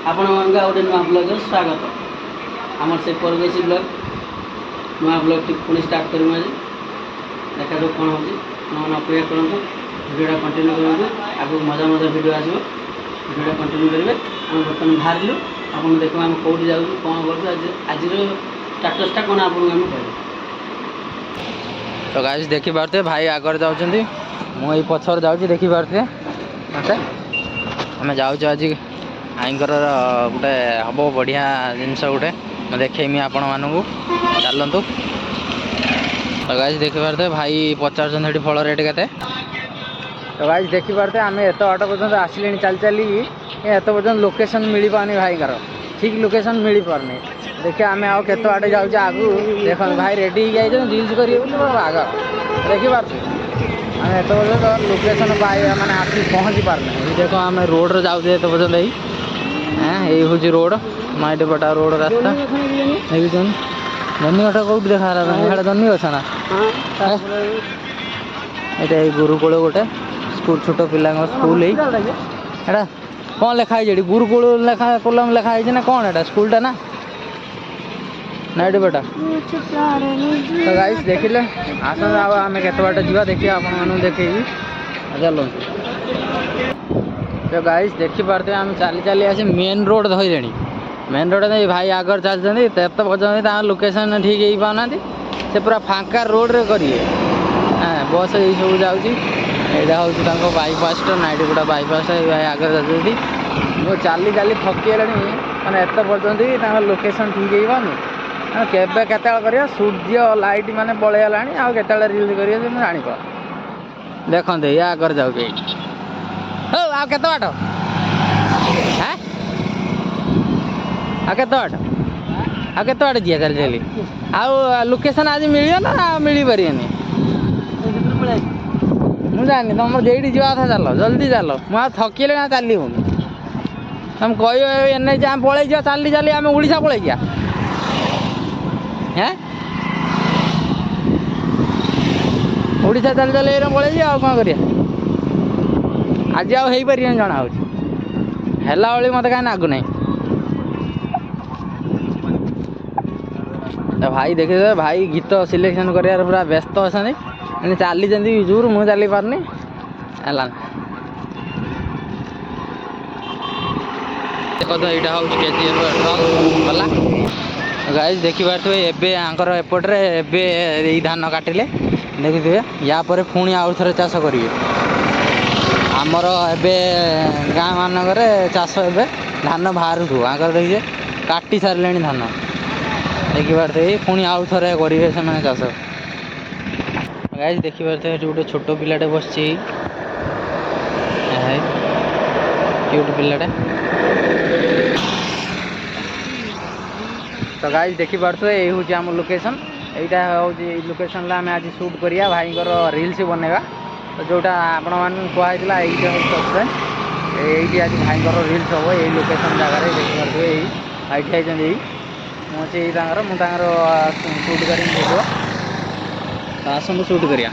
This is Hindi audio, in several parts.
आपण मानक गोटे नुआ ब्लॉग स्वागत आमर से परदेशी ब्लॉग नुआ ब्लॉग टी पुणी स्टार्ट करूँ आज देखा जो कौन होची मन अपेक्षा करूँ भिडियो कंटिन्यू करूँ आगे मजा मजा भिडियो आसो भिडियो कंटिन्यू करेंगे आम बर्तमान बाहर आप देख आम कौटी जाऊँ कौन कर आज स्टाटसटा कौन आपको आम कह तो गाइस देखी पारे भाई आगे जाऊँगी मुझे पछर जाऊँगी देखी पारे मत आम जाऊँ आज आईकर गोटे हम बढ़िया जिनस गोटे देखेमी आपण मानू चलतु तो गाइस देखी पारे भाई पचार फल रेट के तो गाइस देखी पारे आम एत बाट पर्यटन आसिले चल चली एत पर्यटन लोकेशन मिल पानी भाईकार ठीक लोकेशन मिल पारनी देखिए आम आउ के बाटे जाऊँ आगू देख भाई रेडी हो रिल्स करेंगे आग देखी पार्थे आम एत पर्यटन लोकेशन पाई मैंने आसी पहुँची पारना देख आम रोड रे जाऊे एत पर्यटन यही हूँ रोड माइट पटा रोड रास्ता देखी जन्नी गठ कौट देखा है जन्नी गछ ना ये गुरुकुल गोटे स्कूल छोट पिला स्कूल है कौन लिखाई गुरुकुल लेखा कलम लिखाई ना कौन है स्कूलटा ना नाइट बेटा तो गाइस देखिले आस आम के बाट जा देखिए आपको देखेबी चलो तो गाइस देखी पारे आम चली चली आसी मेन रोड धरले मेन रोड भाई आगर चलते तेत पर्यटन लोकेशन ठीक हो पाना से पूरा फांका रोड रे करिए बस यही सब जाऊँगी यहाँ हूँ बाईपास नाइट गुड़ा बाईपास भाई आगे जाती मो चली चली थकीगला मैंने एत पर्यटन लोकेशन ठीक हो पानी केवे के सूर्य लाइट माने पलैगला आउ के रिल्स करेंगे मुझे जाप देखते या आगे जाऊ आ के बाट आ के बाट आ के बाट जी चल चली आउ लोकेशन आज मिल ना मिल पारे मुझे जानी तुम जेडी जा था चल जल्दी चल मुझे थकिले ना चली हूँ तुम कह एन आम पलि जा चली चली आम ओडिशा पलि जा हैं ओडिशा चल चल पलि जा कौन कर आज आउ हो पारे जना हो मत कहीं नागु ना भाई देखिए भाई गीत सिलेक्शन कर पूरा व्यस्त अच्छा चली जोर मुझे चली पारनी है देखो यहाँ हूँ गला गाइस देखी पारे एबे आंकर एपटे एबे धान काटिले देखिए या पर पुणी आउ थे चाष करेंगे आमर एबे गाँ मानक चाष एबे धान बाहर आंकर देखिए काटी सारे धान देखी पारे पुणी आउ थे करेंगे से चाष गाइस देखी पारे गोटे छोट पिलाटे बस क्यूट पिलाटे तो गाइस देखी पारे ये हूँ आम लोकेशन यहाँ हूँ लोकेशन आम आज सुट करिया भाई रिल्स बनवा तो जोटा आपण मान कहला ये हूँ सब्सक्राइब ये आज भाई रिल्स हम यही लोकेशन जगार देखी पारे यही आई मुझे मुझे सुट कर वीडियो आसନ୍ତୁ सुट करिया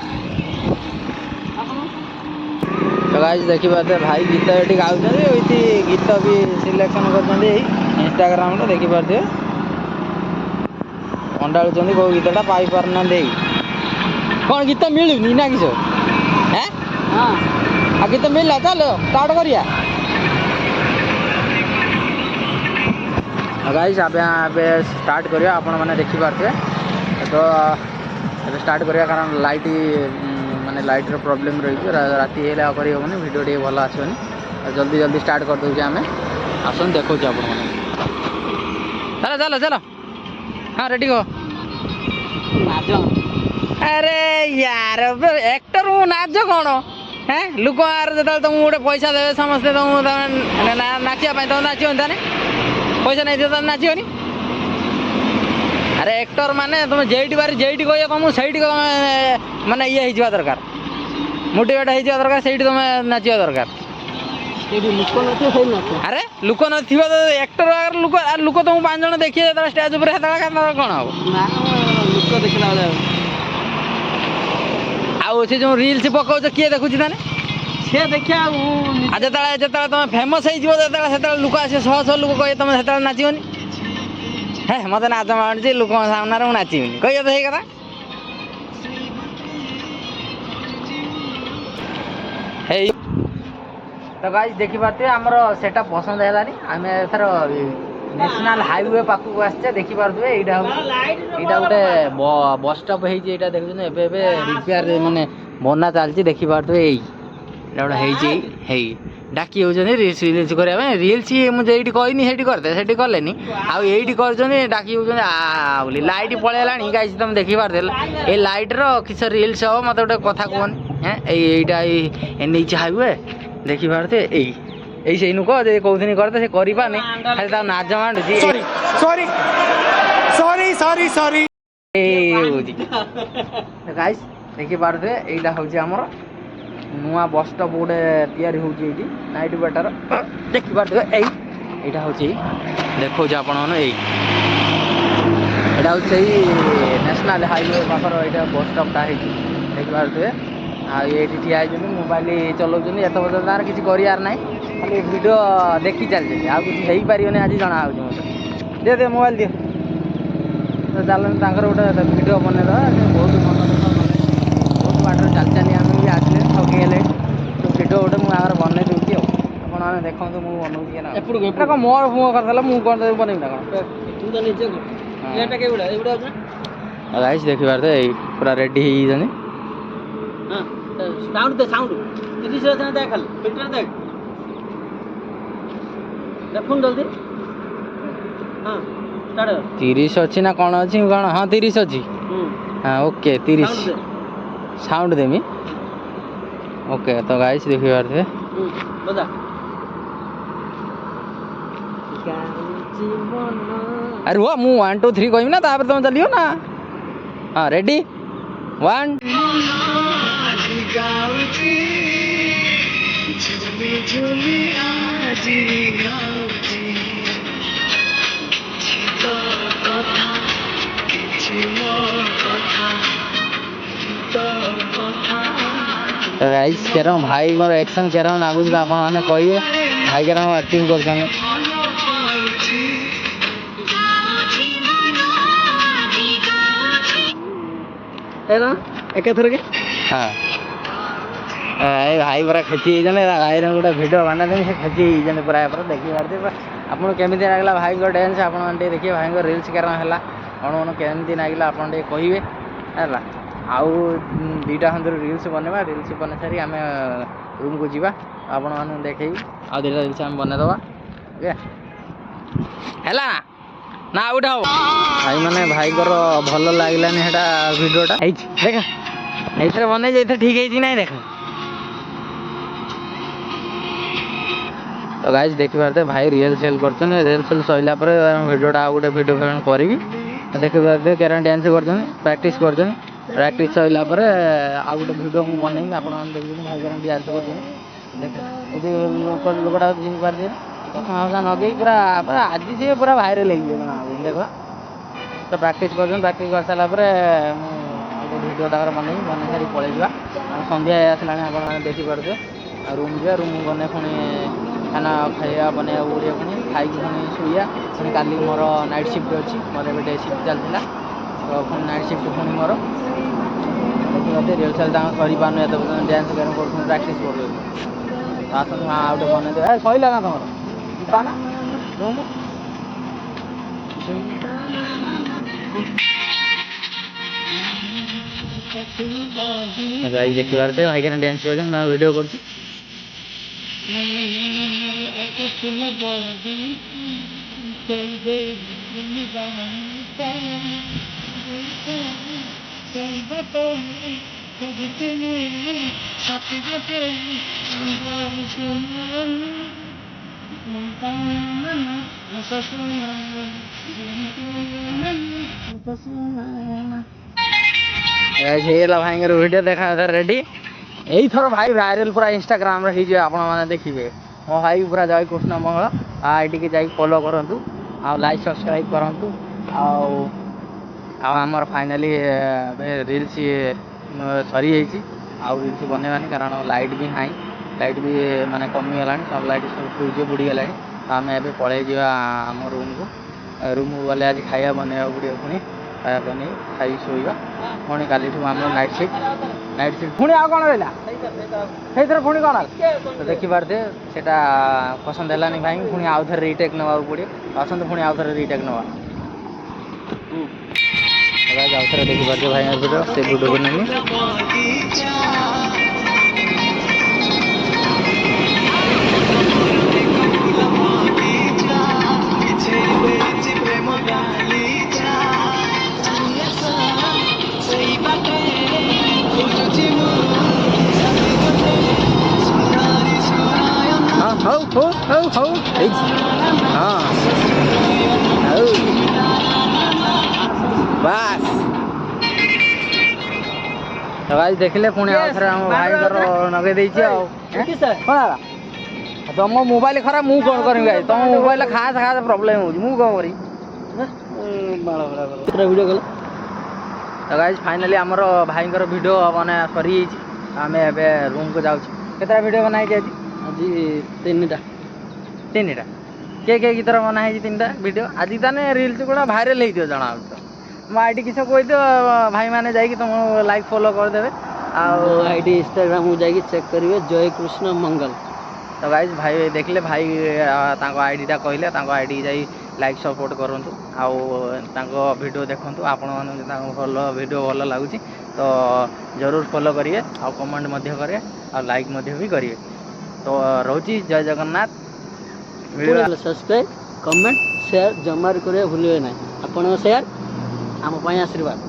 तो गाइस देखी पारे भाई गीत ये गाँव गीत भी सिलेक्शन कर इंस्टाग्राम देखी पारे अंडाड़ुंट कौ गीतटा पाई पारना कौन गीत मिलूनी ना किस आ गीत मिलला चल स्टार्ट करिया गाइस आप स्टार्ट करिया आपण मैंने देखी पारे तो स्टार्ट करिया कारण लाइट माने लाइट रो प्रॉब्लम रही राति हेले करी होनी वीडियो टे भल आसोनी जल्दी जल्दी स्टार्ट कर दूचे आम आसन देखो आप चलो चलो चलो हाँ रेडी हो अरे यार एक्टर हूँ नाच कौन है लोक जो तुमको गोटे पैसा देवे समस्ते तुम नाचापी तुम नाचन पैसा नहीं दिए नाचनी अरे एक्टर माने तुम जेटी बार जेटी कह तुम से माने ये हो दरकार मोटिवेट हो दरकार से तुम नाचा दरकार अरे लोक न एक्टर लोक लोक तुमको 5 जन देखिए स्टेज पर कौन हम लोक देखला आउ से जो रिल्स पकाउछ किए देखुछि ताने ସେ ଦେଖିଆ ଆଉ ଯେତେବେଳେ ତମେ ଫେମସ୍ ହେଇଯିବ ସେତେବେଳେ ଲୋକ ଆସିବେ ଶହ ଲୋକ କହିବେ ତମେ ସେତେବେଳେ ନାଚିବନି। ହେ ମତେ ନାଚ ମାଡୁଛି ଲୋକଙ୍କ ସାମ୍ନାରେ ମୁଁ ନାଚିବିନି କହିବ ତ ସେଇ କଥା। ହେଇ ତ ଗାଇସ୍ ଦେଖିପାରୁଥିବେ ଆମର ସେଟା ପସନ୍ଦ ହେଲାନି। ଆମେ ଏଥର ନ୍ୟାସନାଲ ହାଇୱେ ପାଖକୁ ଆସିଛେ। ଦେଖିପାରୁଥିବେ ଏଇଟା ଗୋଟେ ବସ୍ ଷ୍ଟପ୍ ହେଇଛି। ଏଇଟା ଦେଖୁଛନ୍ତି ଏବେ ରିପେୟାର ମାନେ ବନା ଚାଲିଛି। ଦେଖିପାରୁଥିବେ ଏଇଟା ଗୋଟେ ହେଇଛି ହେଇ ଡାକି ହେଉଛନ୍ତି ରିଲ୍ସ କରିବା ପାଇଁ। ରିଲ୍ସ ମୁଁ ଯେଇଠି କହିନି ସେଇଠି କରିଦେ ସେଠି କଲେନି ଆଉ ଏଇଠି କରୁଛନ୍ତି ଡାକି ହେଉଛନ୍ତି ବୋଲି। ଲାଇଟ୍ ପଳେଇଲାଣି ଗାଇସ୍ ତମେ ଦେଖିପାରୁଥିଲ। ଏଇ ଲାଇଟ୍ର କିଛି ରିଲ୍ସ ହବ ମତେ ଗୋଟେ କଥା କୁହନି। ଏଇଟା ନେଇଛି ହାଇୱେ ଦେଖିପାରୁଥିବେ ଏଇ ସେଇ ନୁକ ଯେ କହୁଥିନି କରିତେ ସେ କରିପାରୁନି ଖାଲି ତାକୁ ନାଜ ମାଣ୍ଡୁଛି। ସରି ଗାଇସ୍ ଦେଖିପାରୁଥିବେ ଏଇଟା ହେଉଛି ଆମର ନୂଆ ବସ୍ ଷ୍ଟପ୍ ଗୋଟେ ତିଆରି ହେଉଛି ଏଇଠି ନାଇଟ୍ ବେଟାର। ଦେଖିପାରୁଥିବେ ଏଇଟା ହେଉଛି ଦେଖାଉଛି ଆପଣମାନେ ଏଇଟା ହେଉଛି ସେଇ ନ୍ୟାସନାଲ ହାଇୱେ ପାଖର ଏଇଟା ବସ୍ ଷ୍ଟପ୍ଟା ହେଇଛି। ଦେଖିପାରୁଥିବେ ଆଉ ଏଇଠି ଠିଆ ହେଇଛନ୍ତି ମୋବାଇଲ ଚଲାଉଛନ୍ତି। ଏତେ ପର୍ଯ୍ୟନ୍ତ ତାର କିଛି କରିବାର ନାହିଁ ଖାଲି ଭିଡ଼ିଓ ଦେଖି ଚାଲିଛନ୍ତି। ଆଉ କିଛି ହେଇପାରିବନି ଆଜି ଜଣା ହେଉଛି ମୋତେ। ଦିଅ ମୋବାଇଲ ଦିଅ ତ ଚାଲନ୍ତୁ ତାଙ୍କର ଗୋଟେ ଭିଡ଼ିଓ ବନେଇଦେବା। ବହୁତ ମନ ଦୁଃଖ ବହୁତ ବାଟରେ ଚାଲି ଆମେ ବି ଆସିଲେ ଠକି ହେଲେ ତ ଭିଡ଼ିଓ ଗୋଟେ ମୁଁ ଆଗରେ ବନେଇ ଦେଉଛି। ଆଉ ଆପଣମାନେ ଦେଖନ୍ତୁ ମୁଁ ବନଉଛି ନା ଏପଟେ କ'ଣ ମୋର ଫୁଅ କରିଦେଲା ମୁଁ କ'ଣ ବନେଇବି ନା କ'ଣ ତୁ ତ ନିଜେ କର ଏଇଟା କେଉଡ଼ା ଏଇଗୁଡ଼ା ଅଛି ଗାଇସ୍ ଦେଖିପାରୁଥିବେ ଏଇ ପୁରା ରେଡ଼ି ହେଇଯାଇଛନ୍ତି। ହଁ ସାଉଣ୍ଡ ଦେ ସାଉଣ୍ଡ 30 ଅଛି ନା ଦେଖ ଖାଲି ଫିଲ୍ଟର ଦେଖ ଦେଖୁନ ଜଲ୍ଦି। ହଁ ଷ୍ଟାର୍ଟ 30 ଅଛି ନା କ'ଣ ଅଛି କ'ଣ? ହଁ 30 ଅଛି। ହଁ ଓକେ 30 ସାଉଣ୍ଡ ଦେମି ଓକେ। ତ ଗାଇସ୍ ଦେଖିପାରୁଥିବେ ବଜା ଆରେ ହୁଅ ମୁଁ 1 2 3 କହିବି ନା ତାପରେ ତମେ ଚାଲିବ ନା। ହଁ ରେଡ଼ି 1 गाइस केरम भाई मोर एक्शन केरम लाଗୁଛି ଆପଣମାନେ କହିବେ ଭାଇ କେରମ ଆକ୍ଟିଂ କରୁଛନ୍ତି। ଏକାଥରକେ ହଁ ଭାଇ ପୁରା ଖେଚି ହେଇଛନ୍ତି। ଭାଇର ଗୋଟେ ଭିଡ଼ିଓ ବନେଇଦେବି ସେ ଖେଚି ହେଇଛନ୍ତି ପୁରା ଦେଖିପାରୁଥିବେ। ଆପଣଙ୍କୁ କେମିତି ଲାଗିଲା ଭାଇଙ୍କ ଡ୍ୟାନ୍ସ ଆପଣମାନେ ଟିକେ ଦେଖିବେ। ଭାଇଙ୍କ ରିଲ୍ସ କେରମ ହେଲା କ'ଣ କେମିତି ଲାଗିଲା ଆପଣ ଟିକେ କହିବେ ହେଲା। ଆଉ 2ଟା ଖଣ୍ଡେ ରିଲ୍ସ ବନେଇବା। ରିଲ୍ସ ବନେଇ ସାରି ଆମେ ରୁମ୍କୁ ଯିବା ଆପଣମାନଙ୍କୁ ଦେଖେଇବି। ଆଉ 2ଟା ରିଲ୍ସ ଆମେ ବନେଇଦେବା ଓକେ ହେଲା ନା ଆଉ ଗୋଟେ ହବ। ଭାଇମାନେ ଭାଇଙ୍କର ଭଲ ଲାଗିଲାନି ସେଇଟା ଭିଡ଼ିଓଟା ହେଇଛି ଦେଖ ଏଇଥିରେ ବନେଇ ଏଇଥିରେ ଠିକ୍ ହେଇଛି ନାଇଁ ଦେଖ। ତ ଗାଇସ୍ ଦେଖିପାରୁଥିବେ ଭାଇ ରିହର୍ସାଲ କରୁଛନ୍ତି। ରିହର୍ସାଲ ସରିଲା ପରେ ଭିଡ଼ିଓଟା ଆଉ ଗୋଟେ ଭିଡ଼ିଓ କରିବି। ଦେଖିପାରୁଥିବେ କେରମ ଡ୍ୟାନ୍ସ କରୁଛନ୍ତି ପ୍ରାକ୍ଟିସ୍ କରୁଛନ୍ତି। ପ୍ରାକ୍ଟିସ୍ ସରିଲା ପରେ ଆଉ ଗୋଟେ ଭିଡ଼ିଓ ମୁଁ ବନେଇବି ଆପଣମାନେ ଦେଖିଛନ୍ତି ଭାଇ କେରମ ଡ୍ୟାନ୍ସ କରୁଛନ୍ତି। ଦେଖ ଲୋକଟା ଚିହ୍ନିପାରିଥିବେ ନଗେଇ ପୁରା ଆଜି ସିଏ ପୁରା ଭାଇରାଲ୍ ହେଇଯିବ ଦେଖ। ତ ପ୍ରାକ୍ଟିସ୍ କରୁଛନ୍ତି। ପ୍ରାକ୍ଟିସ୍ କରିସାରିଲା ପରେ ମୁଁ ଗୋଟେ ଭିଡ଼ିଓ ତାଙ୍କର ବନେଇ ସାରି ପଳେଇଯିବା। ଆଉ ସନ୍ଧ୍ୟା ଆସିଲାଣି ଆପଣମାନେ ଦେଖିପାରୁଥିବେ। ଆଉ ରୁମ୍ ଯିବା ରୁମ୍ ବନେଇ ପୁଣି ଖାନା ଖାଇବା ବନେଇବାକୁ ପଡ଼ିବ। ପୁଣି ଖାଇକି ପୁଣି ଶୋଇବା। ପୁଣି କାଲି ମୋର ନାଇଟ୍ ସିଫ୍ଟ ଅଛି। ମୋର ଏବେ ଡେ ସିଫ୍ଟ ଚାଲିଥିଲା ତ ପୁଣି ନାଇଟ୍ ସିଫ୍ଟ ପୁଣି ମୋର ଦେଖିପାରୁଥିବେ। ରିହର୍ସାଲ ତାଙ୍କ ସରିପାରୁନି ଏତେ ପର୍ଯ୍ୟନ୍ତ ଡ୍ୟାନ୍ସ କେରମ କରୁଛନ୍ତି ପ୍ରାକ୍ଟିସ୍ କରୁଛନ୍ତି। ତ ଆସନ୍ତୁ ଆଉ ଗୋଟେ ବନେଇଦେବା। ସରିଲା ନା ତମର ଯିବା ନା ରୁମ୍ ଗାଈ ଦେଖିପାରୁଥିବେ ଭାଇ କେରମ ଡ୍ୟାନ୍ସ କରୁଛନ୍ତି ନା ଭିଡ଼ିଓ କରୁଛି। ହେଇଗଲା ଭାଇଙ୍କର ଭିଡ଼ିଓ ଦେଖା ରେଡ଼ି। ଏଇଥର ଭାଇ ଭାଇରାଲ୍ ପୁରା ଇନଷ୍ଟାଗ୍ରାମରେ ହେଇଯିବ ଆପଣମାନେ ଦେଖିବେ। ମୋ ଭାଇ ପୁରା ଜୟ କୃଷ୍ଣ ମଙ୍ଗଳ ଏଇଠିକି ଯାଇକି ଫଲୋ କରନ୍ତୁ ଆଉ ଲାଇକ୍ ସବସ୍କ୍ରାଇବ୍ କରନ୍ତୁ। ଆଉ ଆମର ଫାଇନାଲି ଏବେ ରିଲ୍ସ ସରିଯାଇଛି ଆଉ ରିଲ୍ସ ବନେଇବାନି କାରଣ ଲାଇଟ୍ ବି ନାହିଁ लाइट भी माने कमिगलाଣି सब लाइट सब फ्यूज बुड़ीगलाଣି आम ए पलि जा आम रूम को रूम गले आज खाया बनवा पड़े पुणी खाया बन खाई शोवा पुणी काली आम नाइट सिफ्ट पुणी आउ कौन रहा से पुणी कौन तो देखिपारे से पसंद है भाई पुणी आउ थे रिटेक नवा पड़े आसत पुणी आउ थे रिटेक नवा आउ थे देखिपारे भाई भिडियो से भिडियो को नहीं बास तो भाई देखले पुणी आउथरे हम भाई नगे देछि तुम मोबाइल खराब मु कौन करी भाई तुम मोबाइल खास खास प्रॉब्लम हो मु कौन करी वीडियो कल तो गाइज फाइनाली आमर भाई वीडियो माने सरी आम ए रूम को जाऊँ केतटा वीडियो बनाई आज आज 3टा के गीतर बनाई 3टा वीडियो आज ताने रील्स गुड़ा भाइराल हो जना मो आईडी किस कहदियो भाई मैंने जाकि तुम लाइक फॉलो करदेवे आईडी इंस्टाग्राम को जाकि चेक करेंगे जय कृष्ण मंगल तो गाइज भाई देखले भाई आईडीटा कहले आईडी जाई लाइक सपोर्ट करूँ आउ वीडियो देखूँ आपण भल वीडियो भल लगुच तो जरूर फॉलो करिए आ कमेंट करेंगे आ लाइक भी करेंगे तो रोची जय जगन्नाथ सब्सक्राइब कमेंट शेयर जमार करें भूलिए ना आपण शेयर आम आशीर्वाद।